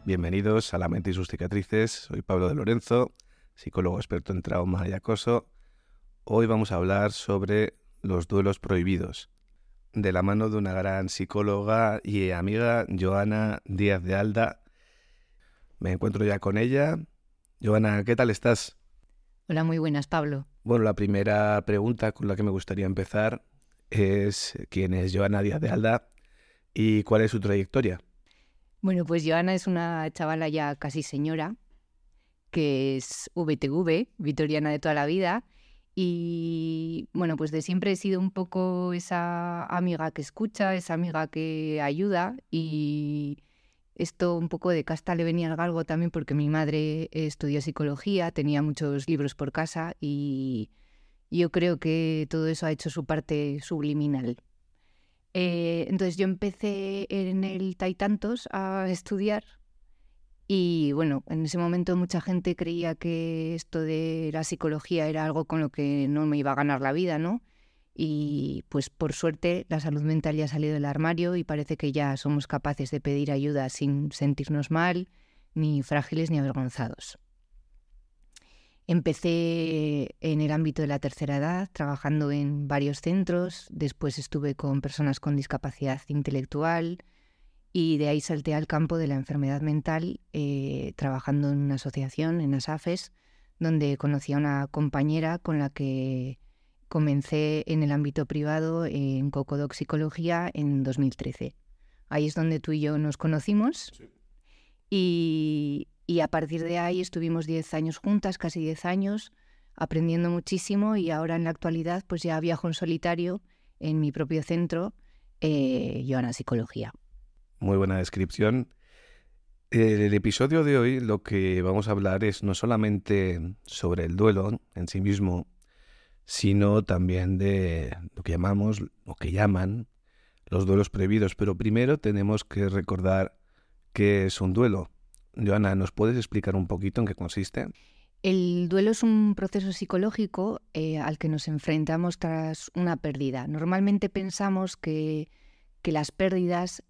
Bienvenidos a La mente y sus cicatrices. Soy Pablo de Lorenzo, psicólogo experto en trauma y acoso. Hoy vamos a hablar sobre los duelos prohibidos, de la mano de una gran psicóloga y amiga, Joana Díaz de Alda. Me encuentro ya con ella. Joana, ¿qué tal estás? Hola, muy buenas, Pablo. Bueno, la primera pregunta con la que me gustaría empezar es ¿quién es Joana Díaz de Alda y cuál es su trayectoria? Bueno, pues Joana es una chavala ya casi señora, que es VTV, vitoriana de toda la vida, y bueno, pues de siempre he sido un poco esa amiga que escucha, esa amiga que ayuda, y esto un poco de casta le venía al galgo también porque mi madre estudió psicología, tenía muchos libros por casa y yo creo que todo eso ha hecho su parte subliminal. Entonces yo empecé en el Taitantos a estudiar y bueno, en ese momento mucha gente creía que esto de la psicología era algo con lo que no me iba a ganar la vida, ¿no? Y pues por suerte la salud mental ya ha salido del armario y parece que ya somos capaces de pedir ayuda sin sentirnos mal, ni frágiles ni avergonzados. Empecé en el ámbito de la tercera edad, trabajando en varios centros, después estuve con personas con discapacidad intelectual y de ahí salté al campo de la enfermedad mental, trabajando en una asociación, en ASAFES, donde conocí a una compañera con la que comencé en el ámbito privado en Cocodoc Psicología en 2013. Ahí es donde tú y yo nos conocimos. Sí. Y a partir de ahí estuvimos 10 años juntas, casi 10 años, aprendiendo muchísimo y ahora en la actualidad pues ya viajo en solitario en mi propio centro, Joana Psicología. Muy buena descripción. El episodio de hoy lo que vamos a hablar es no solamente sobre el duelo en sí mismo, sino también de lo que llaman los duelos prohibidos. Pero primero tenemos que recordar qué es un duelo. Joana, ¿nos puedes explicar un poquito en qué consiste? El duelo es un proceso psicológico al que nos enfrentamos tras una pérdida. Normalmente pensamos que las pérdidas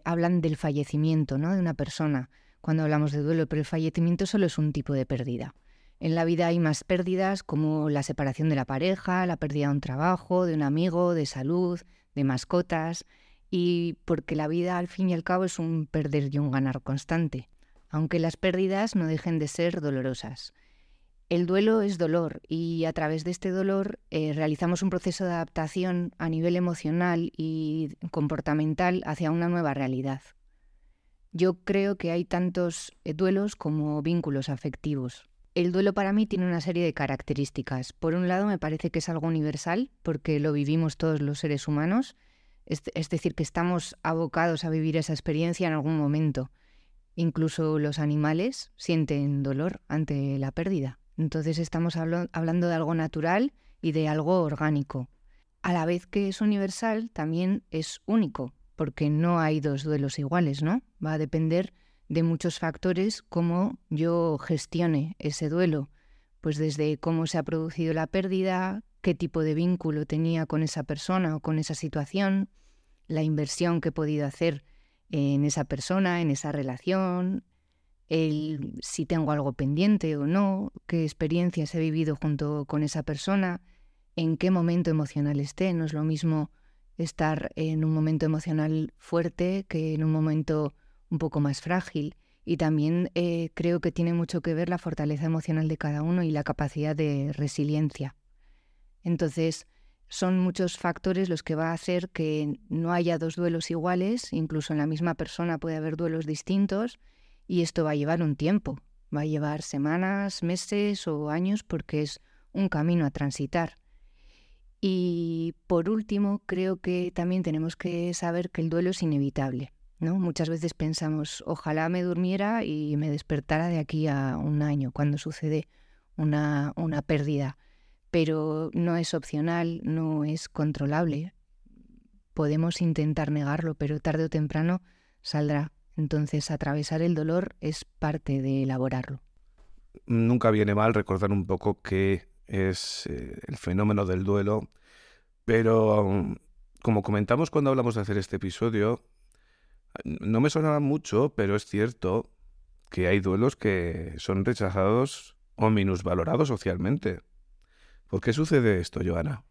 hablan del fallecimiento, ¿no?, de una persona cuando hablamos de duelo, pero el fallecimiento solo es un tipo de pérdida. En la vida hay más pérdidas como la separación de la pareja, la pérdida de un trabajo, de un amigo, de salud, de mascotas, y porque la vida al fin y al cabo es un perder y un ganar constante, aunque las pérdidas no dejen de ser dolorosas. El duelo es dolor y a través de este dolor realizamos un proceso de adaptación a nivel emocional y comportamental hacia una nueva realidad. Yo creo que hay tantos duelos como vínculos afectivos. El duelo para mí tiene una serie de características. Por un lado, me parece que es algo universal porque lo vivimos todos los seres humanos, es decir, que estamos abocados a vivir esa experiencia en algún momento. Incluso los animales sienten dolor ante la pérdida. Entonces estamos hablando de algo natural y de algo orgánico. A la vez que es universal, también es único, porque no hay dos duelos iguales, ¿no? Va a depender de muchos factores cómo yo gestione ese duelo. Pues desde cómo se ha producido la pérdida, qué tipo de vínculo tenía con esa persona o con esa situación, la inversión que he podido hacer en esa persona, en esa relación, si tengo algo pendiente o no, qué experiencias he vivido junto con esa persona, en qué momento emocional esté. No es lo mismo estar en un momento emocional fuerte que en un momento un poco más frágil. Y también creo que tiene mucho que ver la fortaleza emocional de cada uno y la capacidad de resiliencia. Entonces, son muchos factores los que va a hacer que no haya dos duelos iguales. Incluso en la misma persona puede haber duelos distintos y esto va a llevar un tiempo, va a llevar semanas, meses o años porque es un camino a transitar. Y por último, creo que también tenemos que saber que el duelo es inevitable, ¿no? Muchas veces pensamos, ojalá me durmiera y me despertara de aquí a un año cuando sucede una pérdida, pero no es opcional, no es controlable. Podemos intentar negarlo, pero tarde o temprano saldrá. Entonces, atravesar el dolor es parte de elaborarlo. Nunca viene mal recordar un poco qué es el fenómeno del duelo, pero como comentamos cuando hablamos de hacer este episodio, no me sonaba mucho, pero es cierto que hay duelos que son rechazados o minusvalorados socialmente. ¿Por qué sucede esto, Joana?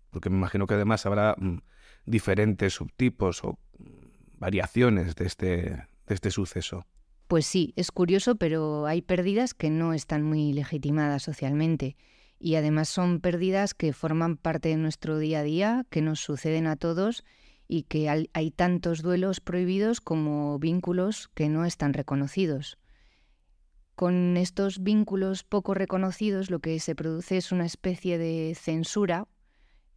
Porque me imagino que además habrá diferentes subtipos o variaciones de este suceso. Pues sí, es curioso, pero hay pérdidas que no están muy legitimadas socialmente y además son pérdidas que forman parte de nuestro día a día, que nos suceden a todos y que hay tantos duelos prohibidos como vínculos que no están reconocidos. Con estos vínculos poco reconocidos lo que se produce es una especie de censura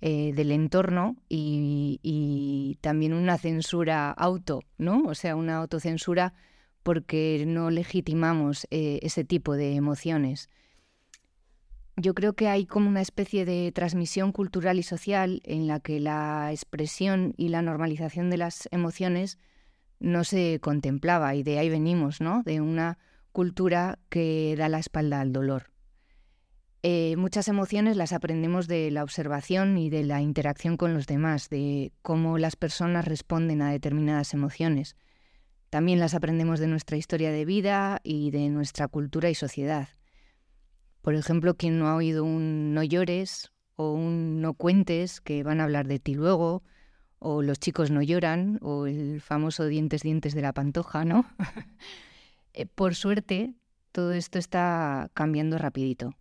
del entorno y también una censura auto, ¿no? O sea, una autocensura porque no legitimamos ese tipo de emociones. Yo creo que hay como una especie de transmisión cultural y social en la que la expresión y la normalización de las emociones no se contemplaba y de ahí venimos, ¿no? De una cultura que da la espalda al dolor. Muchas emociones las aprendemos de la observación y de la interacción con los demás, de cómo las personas responden a determinadas emociones. También las aprendemos de nuestra historia de vida y de nuestra cultura y sociedad. Por ejemplo, quien no ha oído un no llores o un no cuentes, que van a hablar de ti luego, o los chicos no lloran, o el famoso dientes, dientes de la pantoja, ¿no? Por suerte, todo esto está cambiando rapidito.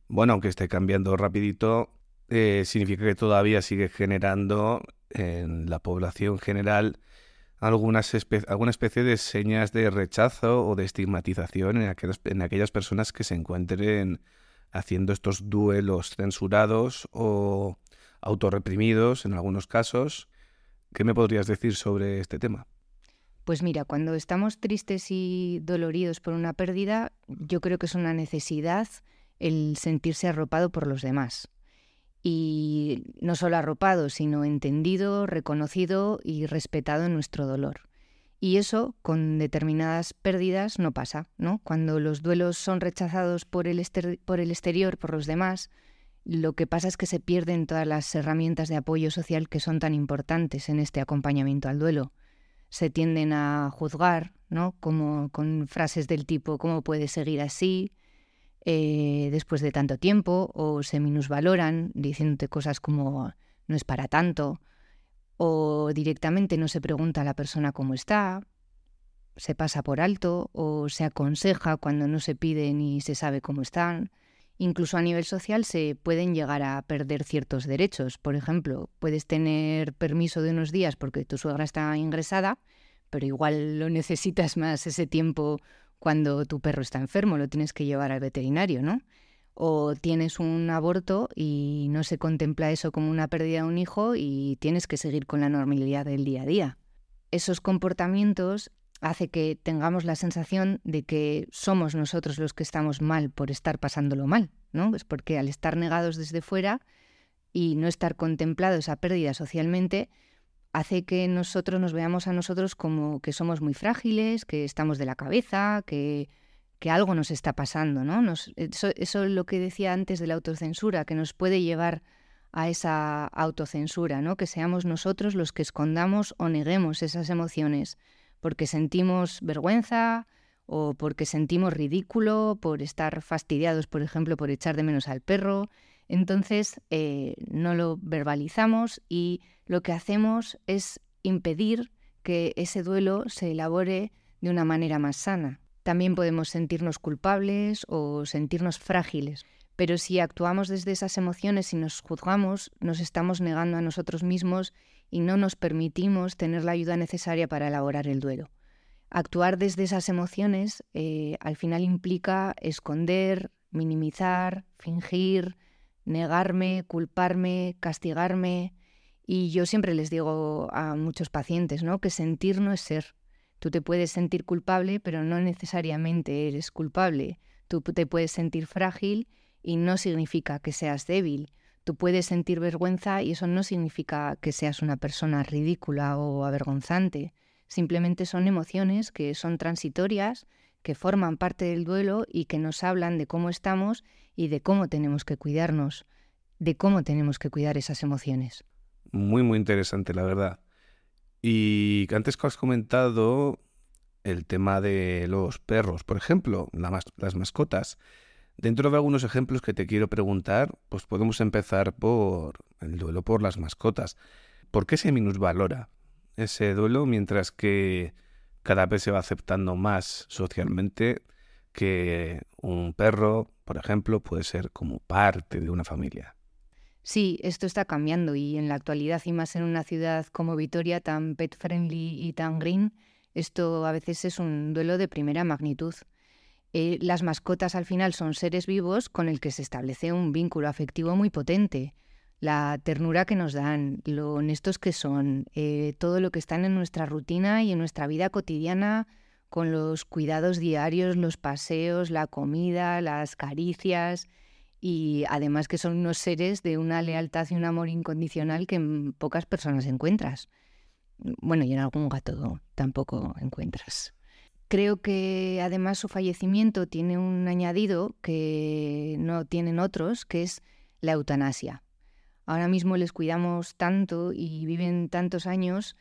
Bueno, aunque esté cambiando rapidito, significa que todavía sigue generando en la población general alguna especie de señas de rechazo o de estigmatización en aquellas personas que se encuentren haciendo estos duelos censurados o autorreprimidos en algunos casos. ¿Qué me podrías decir sobre este tema? Pues mira, cuando estamos tristes y doloridos por una pérdida, yo creo que es una necesidad el sentirse arropado por los demás. Y no solo arropado, sino entendido, reconocido y respetado en nuestro dolor. Y eso con determinadas pérdidas no pasa, ¿no? Cuando los duelos son rechazados por el exterior, por los demás, lo que pasa es que se pierden todas las herramientas de apoyo social que son tan importantes en este acompañamiento al duelo. Se tienden a juzgar, ¿no? Como con frases del tipo ¿cómo puede seguir así? Después de tanto tiempo, o se minusvaloran diciéndote cosas como no es para tanto, o directamente no se pregunta a la persona cómo está, se pasa por alto o se aconseja cuando no se pide ni se sabe cómo están. Incluso a nivel social se pueden llegar a perder ciertos derechos. Por ejemplo, puedes tener permiso de unos días porque tu suegra está ingresada, pero igual lo necesitas más ese tiempo cuando tu perro está enfermo, lo tienes que llevar al veterinario, ¿no? O tienes un aborto y no se contempla eso como una pérdida de un hijo y tienes que seguir con la normalidad del día a día. Esos comportamientos hace que tengamos la sensación de que somos nosotros los que estamos mal por estar pasándolo mal, ¿no? Es porque al estar negados desde fuera y no estar contemplado esa pérdida socialmente, hace que nosotros nos veamos a nosotros como que somos muy frágiles, que estamos de la cabeza, que algo nos está pasando, ¿no? Eso es lo que decía antes de la autocensura, que nos puede llevar a esa autocensura, ¿no? Que seamos nosotros los que escondamos o neguemos esas emociones, porque sentimos vergüenza o porque sentimos ridículo por estar fastidiados, por ejemplo, por echar de menos al perro. Entonces no lo verbalizamos y lo que hacemos es impedir que ese duelo se elabore de una manera más sana. También podemos sentirnos culpables o sentirnos frágiles, pero si actuamos desde esas emociones y nos juzgamos, nos estamos negando a nosotros mismos y no nos permitimos tener la ayuda necesaria para elaborar el duelo. Actuar desde esas emociones al final implica esconder, minimizar, fingir, negarme, culparme, castigarme. Y yo siempre les digo a muchos pacientes, ¿no?, que sentir no es ser. Tú te puedes sentir culpable, pero no necesariamente eres culpable. Tú te puedes sentir frágil y no significa que seas débil. Tú puedes sentir vergüenza y eso no significa que seas una persona ridícula o avergonzante. Simplemente son emociones que son transitorias, que forman parte del duelo y que nos hablan de cómo estamos y de cómo tenemos que cuidarnos, de cómo tenemos que cuidar esas emociones. Muy, muy interesante, la verdad. Y antes que has comentado el tema de los perros, por ejemplo, las mascotas. Dentro de algunos ejemplos que te quiero preguntar, pues podemos empezar por el duelo por las mascotas. ¿Por qué se minusvalora ese duelo mientras que cada vez se va aceptando más socialmente que un perro, por ejemplo, puede ser como parte de una familia? Sí, esto está cambiando y en la actualidad, y más en una ciudad como Vitoria, tan pet friendly y tan green, esto a veces es un duelo de primera magnitud. Las mascotas al final son seres vivos con el que se establece un vínculo afectivo muy potente. La ternura que nos dan, lo honestos que son, todo lo que están en nuestra rutina y en nuestra vida cotidiana, con los cuidados diarios, los paseos, la comida, las caricias, y además que son unos seres de una lealtad y un amor incondicional que en pocas personas encuentras. Bueno, y en algún gato tampoco encuentras. Creo que además su fallecimiento tiene un añadido que no tienen otros, que es la eutanasia. Ahora mismo les cuidamos tanto y viven tantos años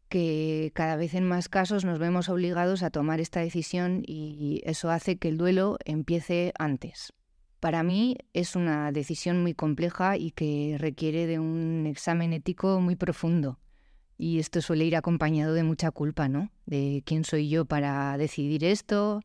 que cada vez en más casos nos vemos obligados a tomar esta decisión y eso hace que el duelo empiece antes. Para mí es una decisión muy compleja y que requiere de un examen ético muy profundo. Y esto suele ir acompañado de mucha culpa, ¿no? De quién soy yo para decidir esto,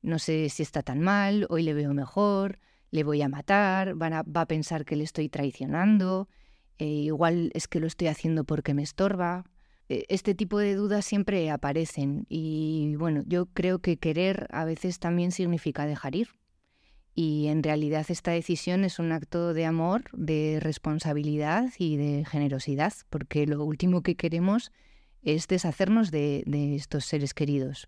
no sé si está tan mal, hoy le veo mejor, le voy a matar, va a pensar que le estoy traicionando, igual es que lo estoy haciendo porque me estorba. Este tipo de dudas siempre aparecen y bueno, yo creo que querer a veces también significa dejar ir. Y en realidad esta decisión es un acto de amor, de responsabilidad y de generosidad, porque lo último que queremos es deshacernos de estos seres queridos.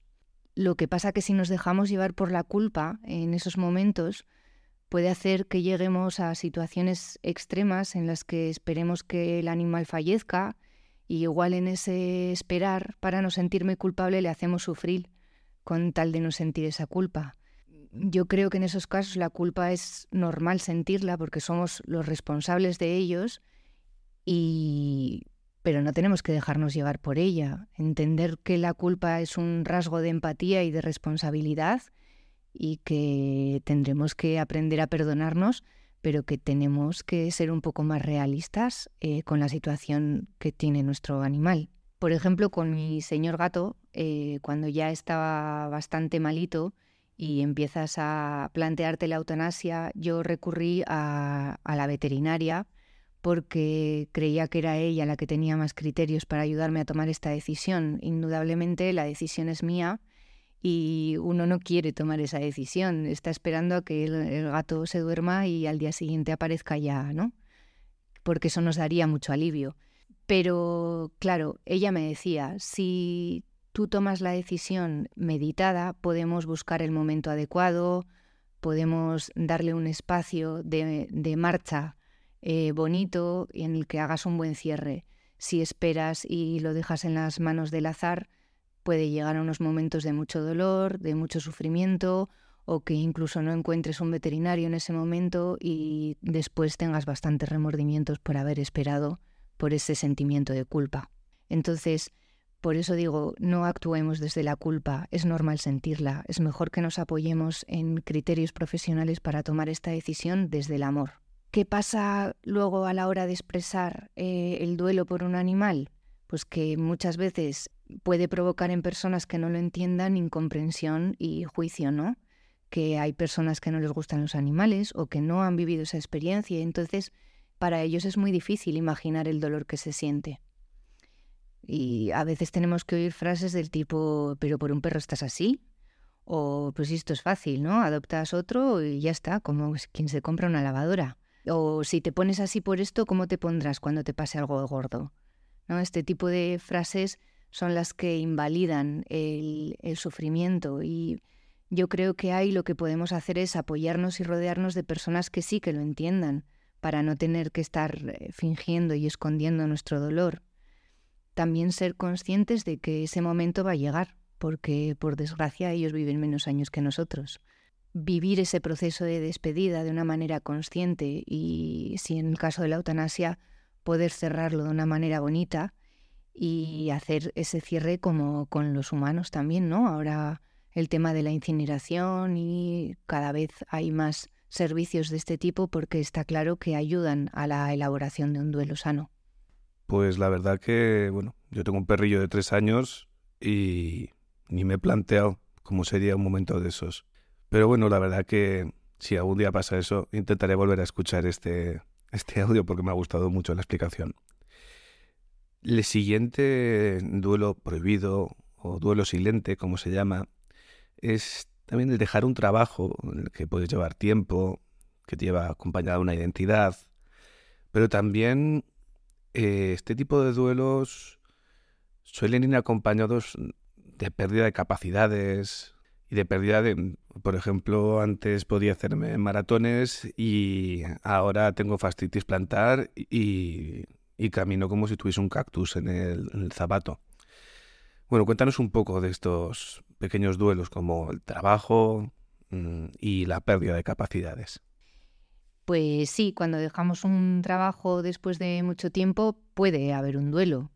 Lo que pasa que si nos dejamos llevar por la culpa en esos momentos, puede hacer que lleguemos a situaciones extremas en las que esperemos que el animal fallezca y igual en ese esperar, para no sentirme culpable, le hacemos sufrir con tal de no sentir esa culpa. Yo creo que en esos casos la culpa es normal sentirla porque somos los responsables de ellos, pero no tenemos que dejarnos llevar por ella. Entender que la culpa es un rasgo de empatía y de responsabilidad y que tendremos que aprender a perdonarnos, pero que tenemos que ser un poco más realistas con la situación que tiene nuestro animal. Por ejemplo, con mi señor gato, cuando ya estaba bastante malito, y empiezas a plantearte la eutanasia, yo recurrí a la veterinaria porque creía que era ella la que tenía más criterios para ayudarme a tomar esta decisión. Indudablemente la decisión es mía y uno no quiere tomar esa decisión, está esperando a que el gato se duerma y al día siguiente aparezca ya, ¿no? Porque eso nos daría mucho alivio. Pero claro, ella me decía, si tú tomas la decisión meditada, podemos buscar el momento adecuado, podemos darle un espacio de marcha bonito en el que hagas un buen cierre. Si esperas y lo dejas en las manos del azar, puede llegar a unos momentos de mucho dolor, de mucho sufrimiento, o que incluso no encuentres un veterinario en ese momento y después tengas bastantes remordimientos por haber esperado, por ese sentimiento de culpa. Entonces, por eso digo, no actuemos desde la culpa, es normal sentirla, es mejor que nos apoyemos en criterios profesionales para tomar esta decisión desde el amor. ¿Qué pasa luego a la hora de expresar el duelo por un animal? Pues que muchas veces puede provocar en personas que no lo entiendan incomprensión y juicio, ¿no? Que hay personas que no les gustan los animales o que no han vivido esa experiencia y entonces para ellos es muy difícil imaginar el dolor que se siente. Y a veces tenemos que oír frases del tipo, ¿pero por un perro estás así? O pues esto es fácil, ¿no? Adoptas otro y ya está, como quien se compra una lavadora. O si te pones así por esto, ¿cómo te pondrás cuando te pase algo gordo? ¿No? Este tipo de frases son las que invalidan el sufrimiento, y yo creo que ahí lo que podemos hacer es apoyarnos y rodearnos de personas que sí que lo entiendan, para no tener que estar fingiendo y escondiendo nuestro dolor. También ser conscientes de que ese momento va a llegar, porque por desgracia ellos viven menos años que nosotros. Vivir ese proceso de despedida de una manera consciente, y si en el caso de la eutanasia, poder cerrarlo de una manera bonita y hacer ese cierre como con los humanos también, ¿no? Ahora el tema de la incineración, y cada vez hay más servicios de este tipo porque está claro que ayudan a la elaboración de un duelo sano. Pues la verdad que, bueno, yo tengo un perrillo de 3 años y ni me he planteado cómo sería un momento de esos. Pero bueno, la verdad que si algún día pasa eso, intentaré volver a escuchar este audio porque me ha gustado mucho la explicación. El siguiente duelo prohibido o duelo silente, como se llama, es también el dejar un trabajo en el que puedes llevar tiempo, que te lleva acompañada una identidad, pero también este tipo de duelos suelen ir acompañados de pérdida de capacidades y de pérdida de, por ejemplo, antes podía hacerme maratones y ahora tengo fascitis plantar y camino como si tuviese un cactus en el zapato. Bueno, cuéntanos un poco de estos pequeños duelos como el trabajo y la pérdida de capacidades. Pues sí, cuando dejamos un trabajo después de mucho tiempo puede haber un duelo.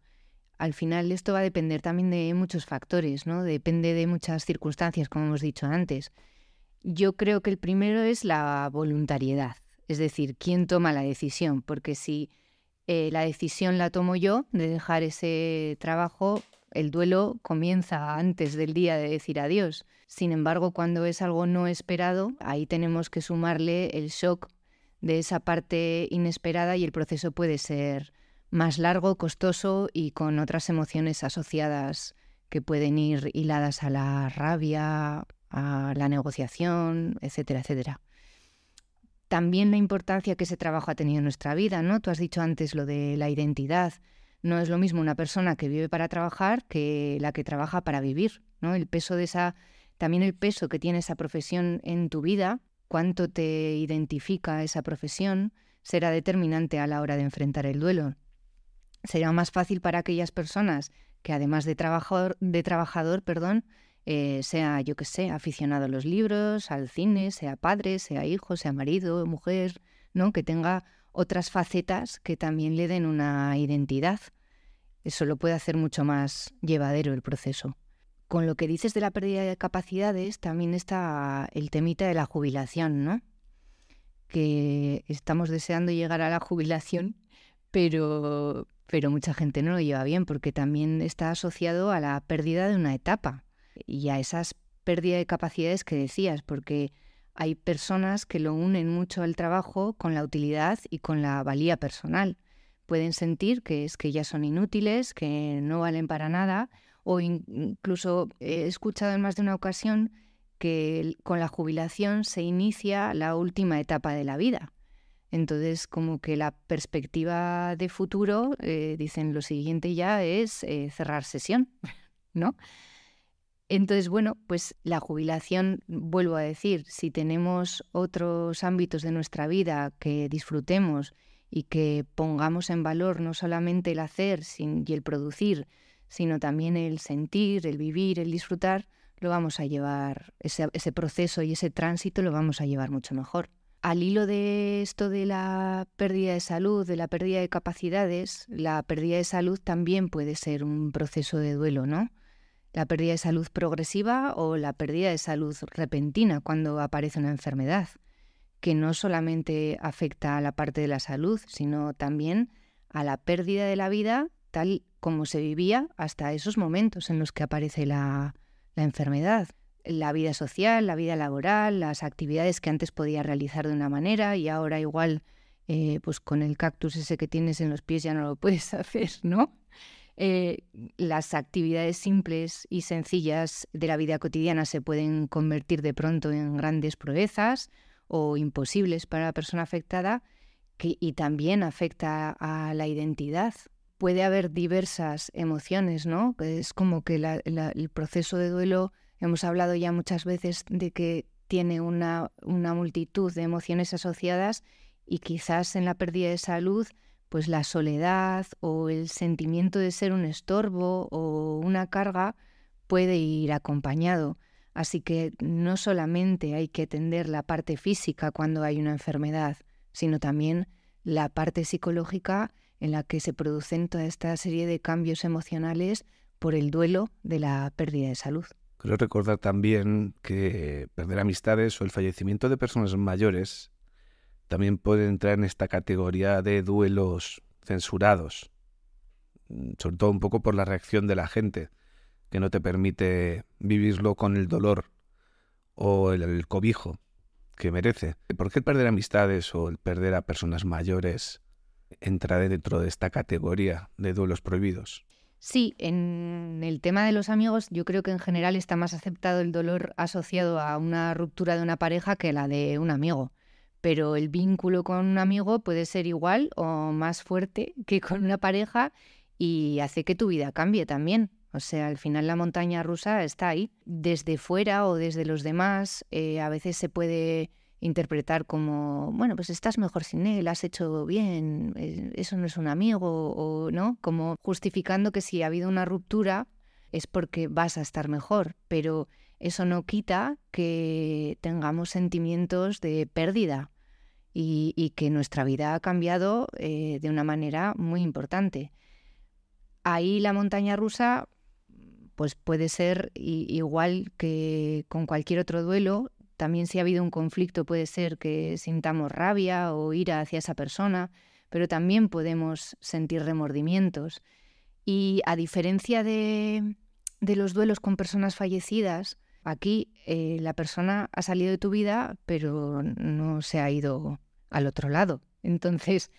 Al final esto va a depender también de muchos factores, ¿no? Depende de muchas circunstancias, como hemos dicho antes. Yo creo que el primero es la voluntariedad, es decir, quién toma la decisión, porque si la decisión la tomo yo de dejar ese trabajo, el duelo comienza antes del día de decir adiós. Sin embargo, cuando es algo no esperado, ahí tenemos que sumarle el shock de esa parte inesperada, y el proceso puede ser más largo, costoso y con otras emociones asociadas que pueden ir hiladas a la rabia, a la negociación, etcétera, etcétera. También la importancia que ese trabajo ha tenido en nuestra vida, ¿no? Tú has dicho antes lo de la identidad. No es lo mismo una persona que vive para trabajar que la que trabaja para vivir, ¿no? El peso de también el peso que tiene esa profesión en tu vida, cuánto te identifica esa profesión, será determinante a la hora de enfrentar el duelo. Será más fácil para aquellas personas que, además de trabajador, sea, yo qué sé, aficionado a los libros, al cine, sea padre, sea hijo, sea marido, mujer, ¿no? Que tenga otras facetas que también le den una identidad. Eso lo puede hacer mucho más llevadero el proceso. Con lo que dices de la pérdida de capacidades, también está el temita de la jubilación, ¿no? Que estamos deseando llegar a la jubilación, pero mucha gente no lo lleva bien, porque también está asociado a la pérdida de una etapa y a esas pérdidas de capacidades que decías, porque hay personas que lo unen mucho al trabajo con la utilidad y con la valía personal. Pueden sentir que es que ya son inútiles, que no valen para nada, o incluso he escuchado en más de una ocasión que con la jubilación se inicia la última etapa de la vida. Entonces, como que la perspectiva de futuro, dicen, lo siguiente ya es cerrar sesión, ¿no? Entonces, bueno, pues la jubilación, vuelvo a decir, si tenemos otros ámbitos de nuestra vida que disfrutemos y que pongamos en valor no solamente el hacer y el producir, sino también el sentir, el vivir, el disfrutar, lo vamos a llevar, ese proceso y ese tránsito lo vamos a llevar mucho mejor. Al hilo de esto de la pérdida de salud, de la pérdida de capacidades, la pérdida de salud también puede ser un proceso de duelo, ¿no? La pérdida de salud progresiva o la pérdida de salud repentina cuando aparece una enfermedad, que no solamente afecta a la parte de la salud, sino también a la pérdida de la vida tal como se vivía hasta esos momentos en los que aparece la enfermedad. La vida social, la vida laboral, las actividades que antes podía realizar de una manera y ahora igual pues con el cactus ese que tienes en los pies ya no lo puedes hacer, ¿no? Las actividades simples y sencillas de la vida cotidiana se pueden convertir de pronto en grandes proezas o imposibles para la persona afectada, y también afecta a la identidad. Puede haber diversas emociones, ¿no? Es como que el proceso de duelo, hemos hablado ya muchas veces de que tiene una multitud de emociones asociadas, y quizás en la pérdida de salud, pues la soledad o el sentimiento de ser un estorbo o una carga puede ir acompañado. Así que no solamente hay que atender la parte física cuando hay una enfermedad, sino también la parte psicológica en la que se producen toda esta serie de cambios emocionales por el duelo de la pérdida de salud. Quiero recordar también que perder amistades o el fallecimiento de personas mayores también puede entrar en esta categoría de duelos censurados, sobre todo un poco por la reacción de la gente, que no te permite vivirlo con el dolor o el cobijo que merece. ¿Por qué el perder amistades o el perder a personas mayores entra dentro de esta categoría de duelos prohibidos? Sí, en el tema de los amigos, yo creo que en general está más aceptado el dolor asociado a una ruptura de una pareja que la de un amigo. Pero el vínculo con un amigo puede ser igual o más fuerte que con una pareja, y hace que tu vida cambie también. O sea, al final la montaña rusa está ahí. Desde fuera o desde los demás, a veces se puede interpretar como, bueno, pues estás mejor sin él, has hecho bien, eso no es un amigo, o no, como justificando que si ha habido una ruptura es porque vas a estar mejor, pero eso no quita que tengamos sentimientos de pérdida y que nuestra vida ha cambiado de una manera muy importante. Ahí la montaña rusa pues puede ser igual que con cualquier otro duelo. También si ha habido un conflicto puede ser que sintamos rabia o ira hacia esa persona, pero también podemos sentir remordimientos. Y a diferencia de los duelos con personas fallecidas, aquí la persona ha salido de tu vida, pero no se ha ido al otro lado. Entonces,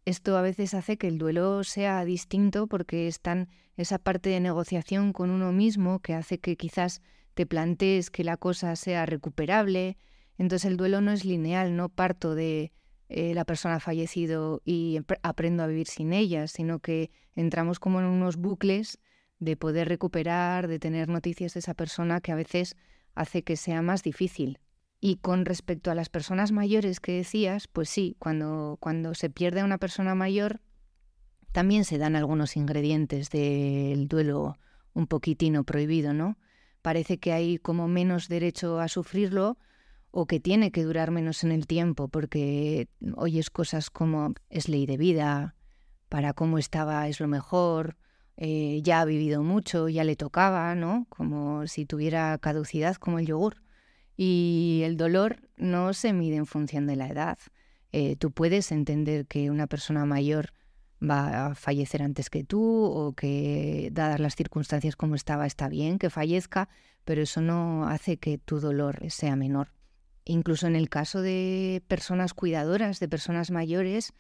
esto a veces hace que el duelo sea distinto, porque está esa parte de negociación con uno mismo que hace que quizás te plantees que la cosa sea recuperable. Entonces el duelo no es lineal, no parto de la persona ha fallecido y aprendo a vivir sin ella, sino que entramos como en unos bucles de poder recuperar, de tener noticias de esa persona, que a veces hace que sea más difícil. Y con respecto a las personas mayores que decías, pues sí, cuando se pierde a una persona mayor, también se dan algunos ingredientes del duelo un poquitino prohibido, ¿no? Parece que hay como menos derecho a sufrirlo, o que tiene que durar menos en el tiempo, porque oyes cosas como es ley de vida, para cómo estaba es lo mejor, ya ha vivido mucho, ya le tocaba, ¿no? Como si tuviera caducidad, como el yogur. Y el dolor no se mide en función de la edad. Tú puedes entender que una persona mayor va a fallecer antes que tú, o que, dadas las circunstancias como estaba, está bien que fallezca, pero eso no hace que tu dolor sea menor. Incluso en el caso de personas cuidadoras, de personas mayores,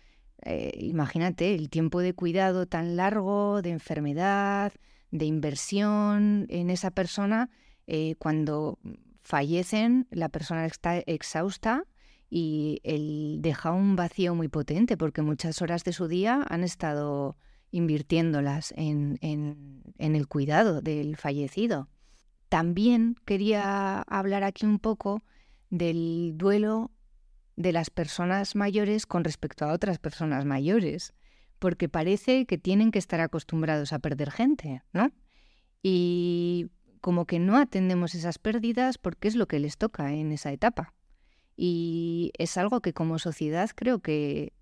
imagínate el tiempo de cuidado tan largo, de enfermedad, de inversión en esa persona. Cuando fallecen, la persona está exhausta y él deja un vacío muy potente, porque muchas horas de su día han estado invirtiéndolas en el cuidado del fallecido. También quería hablar aquí un poco del duelo de las personas mayores con respecto a otras personas mayores, porque parece que tienen que estar acostumbrados a perder gente, ¿no? Y como que no atendemos esas pérdidas porque es lo que les toca en esa etapa. Y es algo que como sociedad creo que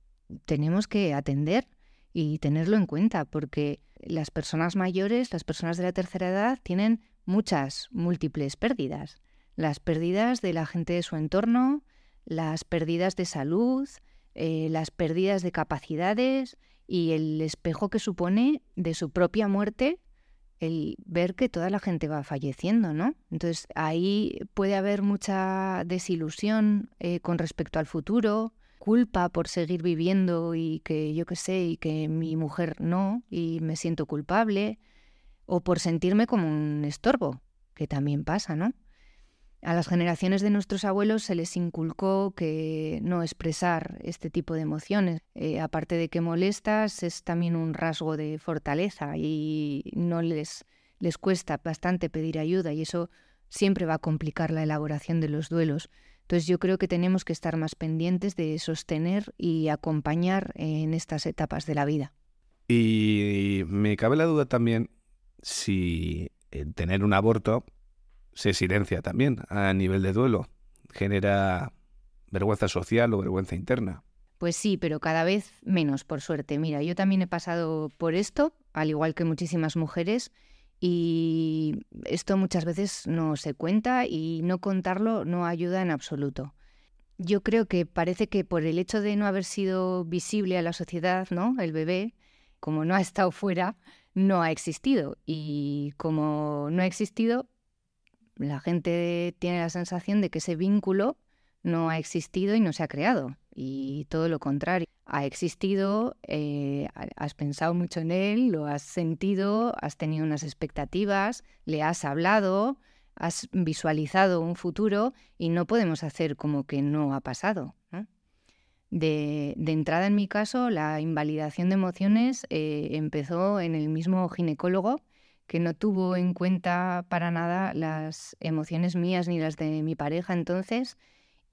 tenemos que atender y tenerlo en cuenta, porque las personas mayores, las personas de la tercera edad, tienen muchas múltiples pérdidas. Las pérdidas de la gente de su entorno, las pérdidas de salud, las pérdidas de capacidades, y el espejo que supone de su propia muerte el ver que toda la gente va falleciendo, ¿no? Entonces ahí puede haber mucha desilusión con respecto al futuro, culpa por seguir viviendo y que yo qué sé, y que mi mujer no, y me siento culpable, o por sentirme como un estorbo, que también pasa, ¿no? A las generaciones de nuestros abuelos se les inculcó que no expresar este tipo de emociones. Aparte de que molestas, es también un rasgo de fortaleza y no les cuesta bastante pedir ayuda y eso siempre va a complicar la elaboración de los duelos. Entonces yo creo que tenemos que estar más pendientes de sostener y acompañar en estas etapas de la vida. Y me cabe la duda también si tener un aborto se silencia también a nivel de duelo, genera vergüenza social o vergüenza interna. Pues sí, pero cada vez menos, por suerte. Mira, yo también he pasado por esto, al igual que muchísimas mujeres, y esto muchas veces no se cuenta y no contarlo no ayuda en absoluto. Yo creo que parece que por el hecho de no haber sido visible a la sociedad, ¿no? El bebé, como no ha estado fuera, no ha existido. Y como no ha existido, la gente tiene la sensación de que ese vínculo no ha existido y no se ha creado. Y todo lo contrario. Ha existido, has pensado mucho en él, lo has sentido, has tenido unas expectativas, le has hablado, has visualizado un futuro y no podemos hacer como que no ha pasado, ¿no? De entrada, en mi caso, la invalidación de emociones empezó en el mismo ginecólogo, que no tuvo en cuenta para nada las emociones mías ni las de mi pareja entonces,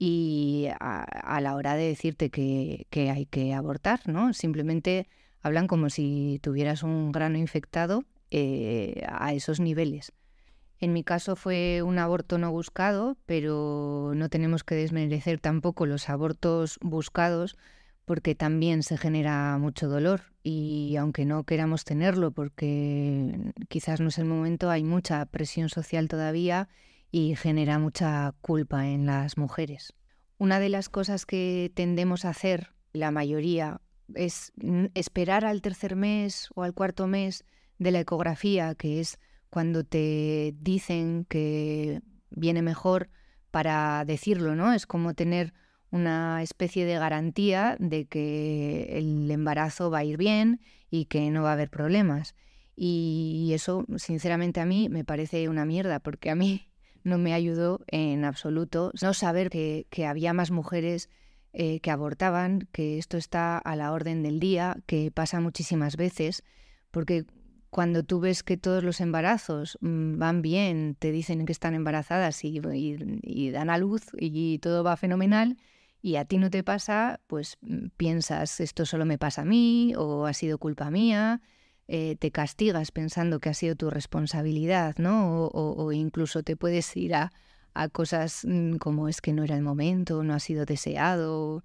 y a la hora de decirte que hay que abortar, ¿no? Simplemente hablan como si tuvieras un grano infectado a esos niveles. En mi caso fue un aborto no buscado, pero no tenemos que desmerecer tampoco los abortos buscados porque también se genera mucho dolor y aunque no queramos tenerlo porque quizás no es el momento, hay mucha presión social todavía y genera mucha culpa en las mujeres. Una de las cosas que tendemos a hacer, la mayoría, es esperar al tercer mes o al cuarto mes de la ecografía, que es cuando te dicen que viene mejor para decirlo, ¿no? Es como tener una especie de garantía de que el embarazo va a ir bien y que no va a haber problemas. Y eso, sinceramente, a mí me parece una mierda, porque a mí no me ayudó en absoluto no saber que había más mujeres que abortaban, que esto está a la orden del día, que pasa muchísimas veces, porque cuando tú ves que todos los embarazos van bien, te dicen que están embarazadas y dan a luz y todo va fenomenal, y a ti no te pasa, pues piensas, esto solo me pasa a mí o ha sido culpa mía, te castigas pensando que ha sido tu responsabilidad, ¿no? O incluso te puedes ir a cosas como es que no era el momento, no ha sido deseado.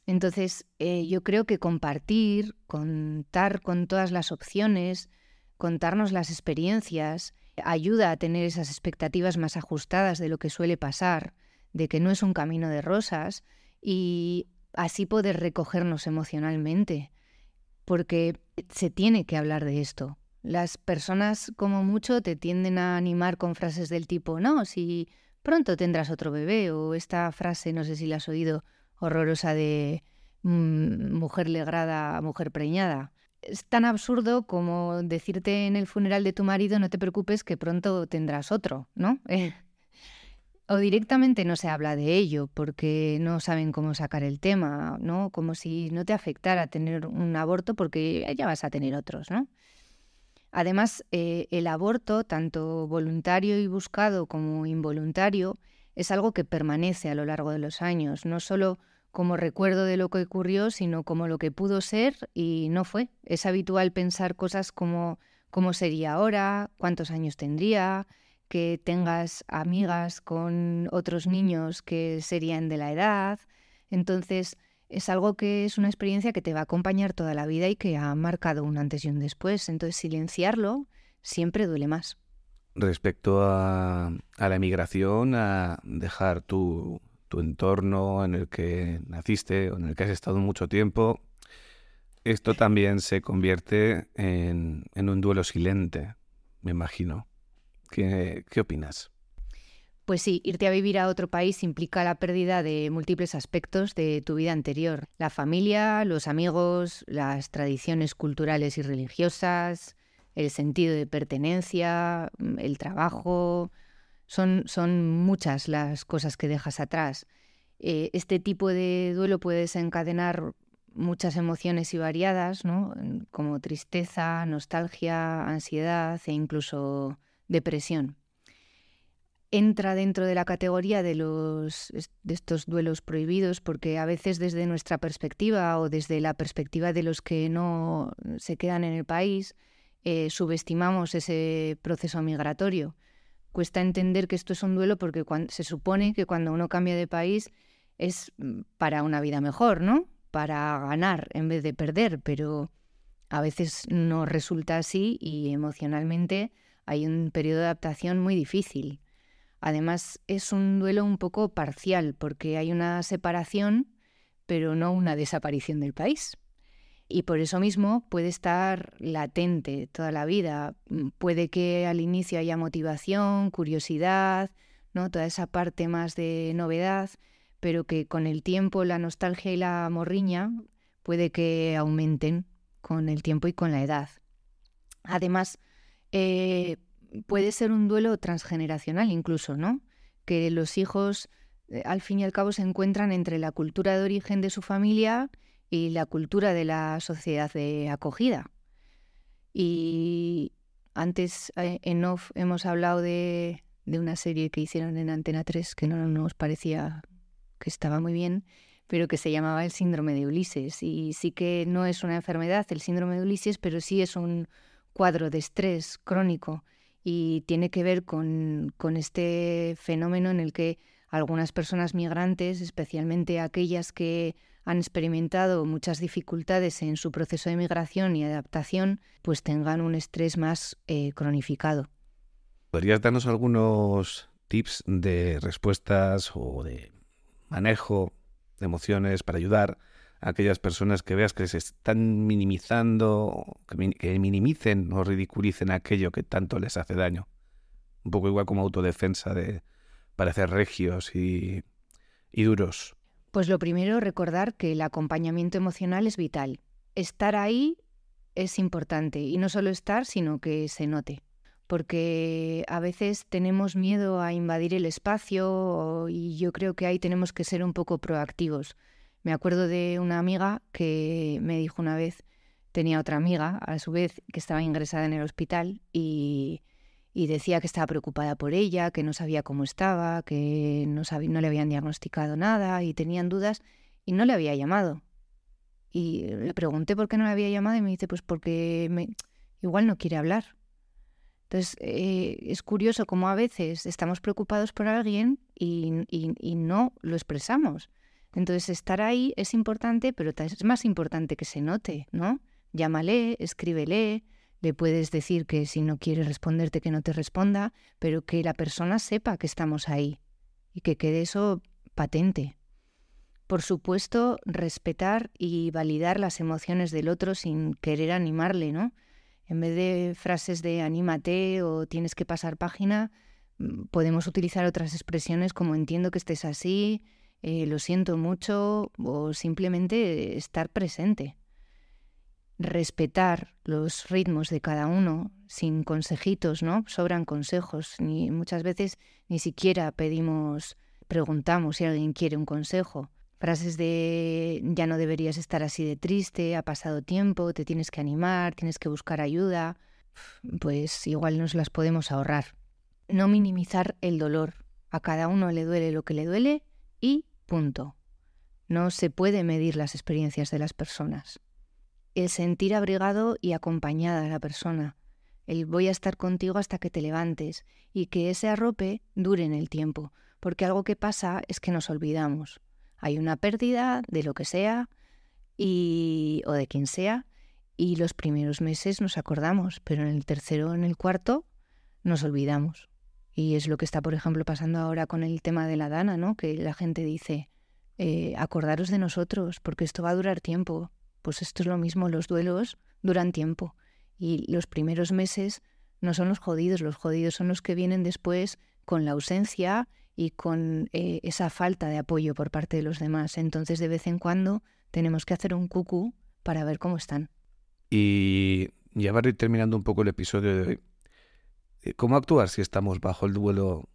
Entonces, yo creo que compartir, contar con todas las opciones, contarnos las experiencias, ayuda a tener esas expectativas más ajustadas de lo que suele pasar, de que no es un camino de rosas y así poder recogernos emocionalmente, porque se tiene que hablar de esto. Las personas, como mucho, te tienden a animar con frases del tipo, no, si pronto tendrás otro bebé, o esta frase, no sé si la has oído, horrorosa de mujer legrada, mujer preñada. Es tan absurdo como decirte en el funeral de tu marido, no te preocupes que pronto tendrás otro, ¿no? O directamente no se habla de ello porque no saben cómo sacar el tema, ¿no? Como si no te afectara tener un aborto porque ya vas a tener otros, ¿no? Además, el aborto, tanto voluntario y buscado como involuntario, es algo que permanece a lo largo de los años, no solo como recuerdo de lo que ocurrió, sino como lo que pudo ser y no fue. Es habitual pensar cosas como cómo sería ahora, cuántos años tendría, que tengas amigas con otros niños que serían de la edad. Entonces, es algo que es una experiencia que te va a acompañar toda la vida y que ha marcado un antes y un después. Entonces, silenciarlo siempre duele más. Respecto a la emigración, a dejar tu entorno en el que naciste o en el que has estado mucho tiempo, esto también se convierte en un duelo silente, me imagino. ¿Qué opinas? Pues sí, irte a vivir a otro país implica la pérdida de múltiples aspectos de tu vida anterior. La familia, los amigos, las tradiciones culturales y religiosas, el sentido de pertenencia, el trabajo. Son muchas las cosas que dejas atrás. Este tipo de duelo puede desencadenar muchas emociones y variadas, ¿no? Como tristeza, nostalgia, ansiedad e incluso depresión. Entra dentro de la categoría de estos duelos prohibidos porque a veces desde nuestra perspectiva o desde la perspectiva de los que no se quedan en el país, subestimamos ese proceso migratorio. Cuesta entender que esto es un duelo porque se supone que cuando uno cambia de país es para una vida mejor, ¿no? Para ganar en vez de perder, pero a veces no resulta así y emocionalmente hay un periodo de adaptación muy difícil. Además, es un duelo un poco parcial porque hay una separación, pero no una desaparición del país. Y por eso mismo puede estar latente toda la vida. Puede que al inicio haya motivación, curiosidad, ¿no? Toda esa parte más de novedad, pero que con el tiempo la nostalgia y la morriña puede que aumenten con el tiempo y con la edad. Además, puede ser un duelo transgeneracional incluso, ¿no? Que los hijos, al fin y al cabo, se encuentran entre la cultura de origen de su familia y la cultura de la sociedad de acogida. Y antes en off hemos hablado de una serie que hicieron en Antena 3 que no nos parecía que estaba muy bien, pero que se llamaba el síndrome de Ulises. Y sí que no es una enfermedad el síndrome de Ulises, pero sí es un cuadro de estrés crónico y tiene que ver con este fenómeno en el que algunas personas migrantes, especialmente aquellas que han experimentado muchas dificultades en su proceso de migración y adaptación, pues tengan un estrés más cronificado. ¿Podrías darnos algunos tips de respuestas o de manejo de emociones para ayudar a aquellas personas que veas que se están minimizando, que minimicen o ridiculicen aquello que tanto les hace daño? Un poco igual como autodefensa de parecer regios y duros. Pues lo primero, recordar que el acompañamiento emocional es vital. Estar ahí es importante y no solo estar, sino que se note. Porque a veces tenemos miedo a invadir el espacio y yo creo que ahí tenemos que ser un poco proactivos. Me acuerdo de una amiga que me dijo una vez, tenía otra amiga, a su vez, que estaba ingresada en el hospital y decía que estaba preocupada por ella, que no sabía cómo estaba, que no le habían diagnosticado nada y tenían dudas y no le había llamado. Y le pregunté por qué no le había llamado y me dice, pues porque igual no quiere hablar. Entonces, es curioso cómo a veces estamos preocupados por alguien y no lo expresamos. Entonces, estar ahí es importante, pero es más importante que se note, ¿no? Llámale, escríbele, le puedes decir que si no quiere responderte que no te responda, pero que la persona sepa que estamos ahí y que quede eso patente. Por supuesto, respetar y validar las emociones del otro sin querer animarle, ¿no? En vez de frases de anímate o tienes que pasar página, podemos utilizar otras expresiones como entiendo que estés así, lo siento mucho o simplemente estar presente. Respetar los ritmos de cada uno sin consejitos, ¿no? Sobran consejos. Muchas veces ni siquiera preguntamos si alguien quiere un consejo. Frases de ya no deberías estar así de triste, ha pasado tiempo, te tienes que animar, tienes que buscar ayuda, pues igual nos las podemos ahorrar. No minimizar el dolor. A cada uno le duele lo que le duele y punto. No se puede medir las experiencias de las personas. El sentir abrigado y acompañada a la persona. El voy a estar contigo hasta que te levantes y que ese arrope dure en el tiempo, porque algo que pasa es que nos olvidamos. Hay una pérdida de lo que sea o de quien sea y los primeros meses nos acordamos, pero en el tercero o en el cuarto nos olvidamos. Y es lo que está, por ejemplo, pasando ahora con el tema de la Dana, ¿no? Que la gente dice, acordaros de nosotros porque esto va a durar tiempo. Pues esto es lo mismo, los duelos duran tiempo y los primeros meses no son los jodidos son los que vienen después con la ausencia y con esa falta de apoyo por parte de los demás. Entonces, de vez en cuando tenemos que hacer un cucú para ver cómo están. Y ya para ir terminando un poco el episodio de hoy, ¿cómo actuar si estamos bajo el duelo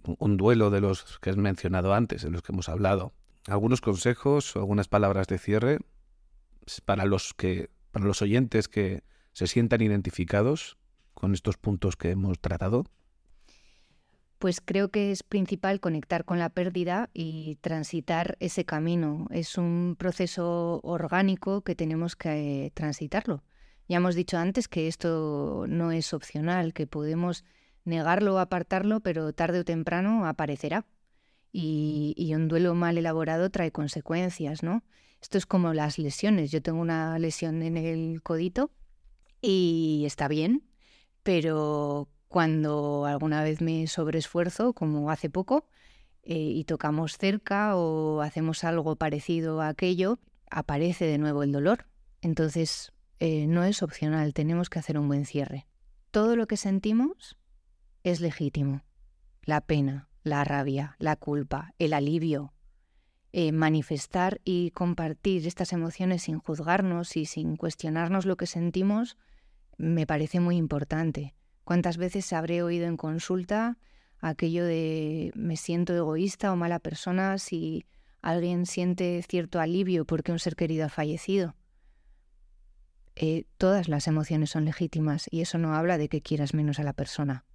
un duelo de los que has mencionado antes, de los que hemos hablado. Algunos consejos o algunas palabras de cierre para los oyentes que se sientan identificados con estos puntos que hemos tratado. Pues creo que es principal conectar con la pérdida y transitar ese camino. Es un proceso orgánico que tenemos que transitarlo. Ya hemos dicho antes que esto no es opcional, que podemos negarlo o apartarlo, pero tarde o temprano aparecerá. Y un duelo mal elaborado trae consecuencias, ¿no? Esto es como las lesiones. Yo tengo una lesión en el codito y está bien, pero cuando alguna vez me sobreesfuerzo, como hace poco, y tocamos cerca o hacemos algo parecido a aquello, aparece de nuevo el dolor. Entonces, no es opcional, tenemos que hacer un buen cierre. Todo lo que sentimos es legítimo. La pena, la rabia, la culpa, el alivio. Manifestar y compartir estas emociones sin juzgarnos y sin cuestionarnos lo que sentimos me parece muy importante. ¿Cuántas veces habré oído en consulta aquello de me siento egoísta o mala persona si alguien siente cierto alivio porque un ser querido ha fallecido? Todas las emociones son legítimas y eso no habla de que quieras menos a la persona.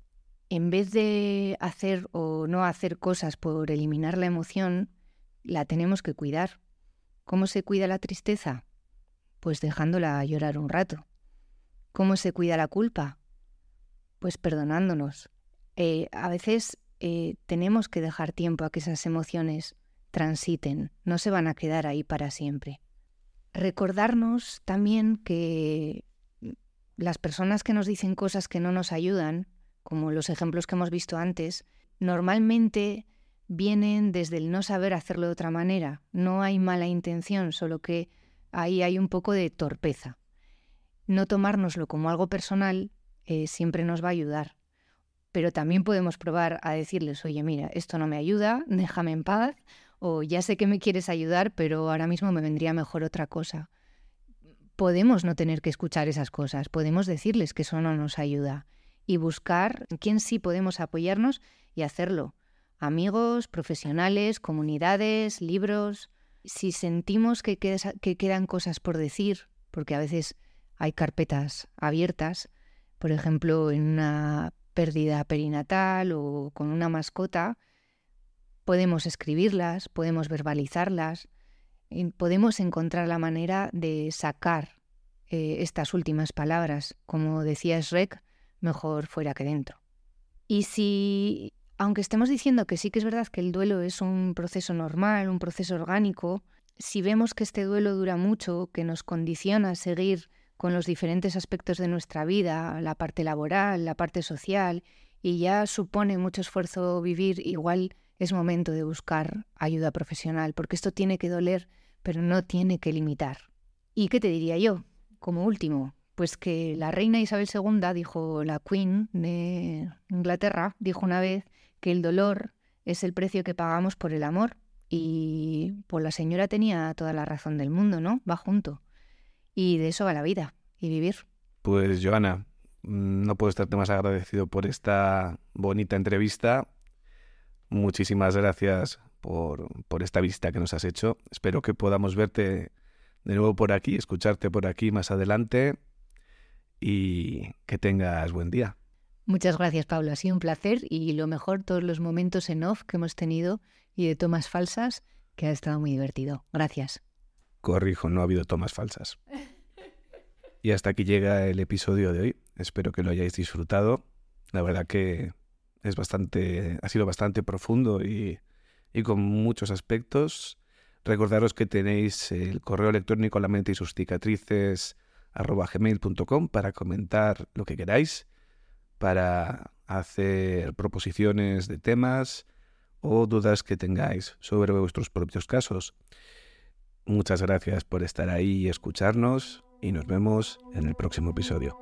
En vez de hacer o no hacer cosas por eliminar la emoción, la tenemos que cuidar. ¿Cómo se cuida la tristeza? Pues dejándola llorar un rato. ¿Cómo se cuida la culpa? Pues perdonándonos. A veces tenemos que dejar tiempo a que esas emociones transiten, no se van a quedar ahí para siempre. Recordarnos también que las personas que nos dicen cosas que no nos ayudan, como los ejemplos que hemos visto antes, normalmente vienen desde el no saber hacerlo de otra manera. No hay mala intención, solo que ahí hay un poco de torpeza. No tomárnoslo como algo personal siempre nos va a ayudar. Pero también podemos probar a decirles, oye, mira, esto no me ayuda, déjame en paz, o ya sé que me quieres ayudar, pero ahora mismo me vendría mejor otra cosa. Podemos no tener que escuchar esas cosas, podemos decirles que eso no nos ayuda y buscar en quién sí podemos apoyarnos y hacerlo. Amigos, profesionales, comunidades, libros. Si sentimos que quedan cosas por decir, porque a veces hay carpetas abiertas, por ejemplo, en una pérdida perinatal o con una mascota, podemos escribirlas, podemos verbalizarlas, podemos encontrar la manera de sacar estas últimas palabras. Como decía Shrek, mejor fuera que dentro. Y si, aunque estemos diciendo que sí que es verdad que el duelo es un proceso normal, un proceso orgánico, si vemos que este duelo dura mucho, que nos condiciona a seguir con los diferentes aspectos de nuestra vida, la parte laboral, la parte social, y ya supone mucho esfuerzo vivir, igual es momento de buscar ayuda profesional, porque esto tiene que doler, pero no tiene que limitar. ¿Y qué te diría yo, como último? Pues que la reina Isabel II dijo, la Queen de Inglaterra, dijo una vez que el dolor es el precio que pagamos por el amor, y pues la señora tenía toda la razón del mundo, ¿no? Va junto. Y de eso va la vida y vivir. Pues Joana, no puedo estarte más agradecido por esta bonita entrevista. Muchísimas gracias por esta visita que nos has hecho. Espero que podamos verte de nuevo por aquí, escucharte por aquí más adelante y que tengas buen día. Muchas gracias, Pablo. Ha sido un placer y lo mejor todos los momentos en off que hemos tenido y de tomas falsas, que ha estado muy divertido. Gracias. Corrijo, no ha habido tomas falsas. Y hasta aquí llega el episodio de hoy. Espero que lo hayáis disfrutado. La verdad que ha sido bastante profundo y con muchos aspectos. Recordaros que tenéis el correo electrónico lamentaysusticicatrices@gmail.com para comentar lo que queráis, para hacer proposiciones de temas o dudas que tengáis sobre vuestros propios casos. Muchas gracias por estar ahí y escucharnos y nos vemos en el próximo episodio.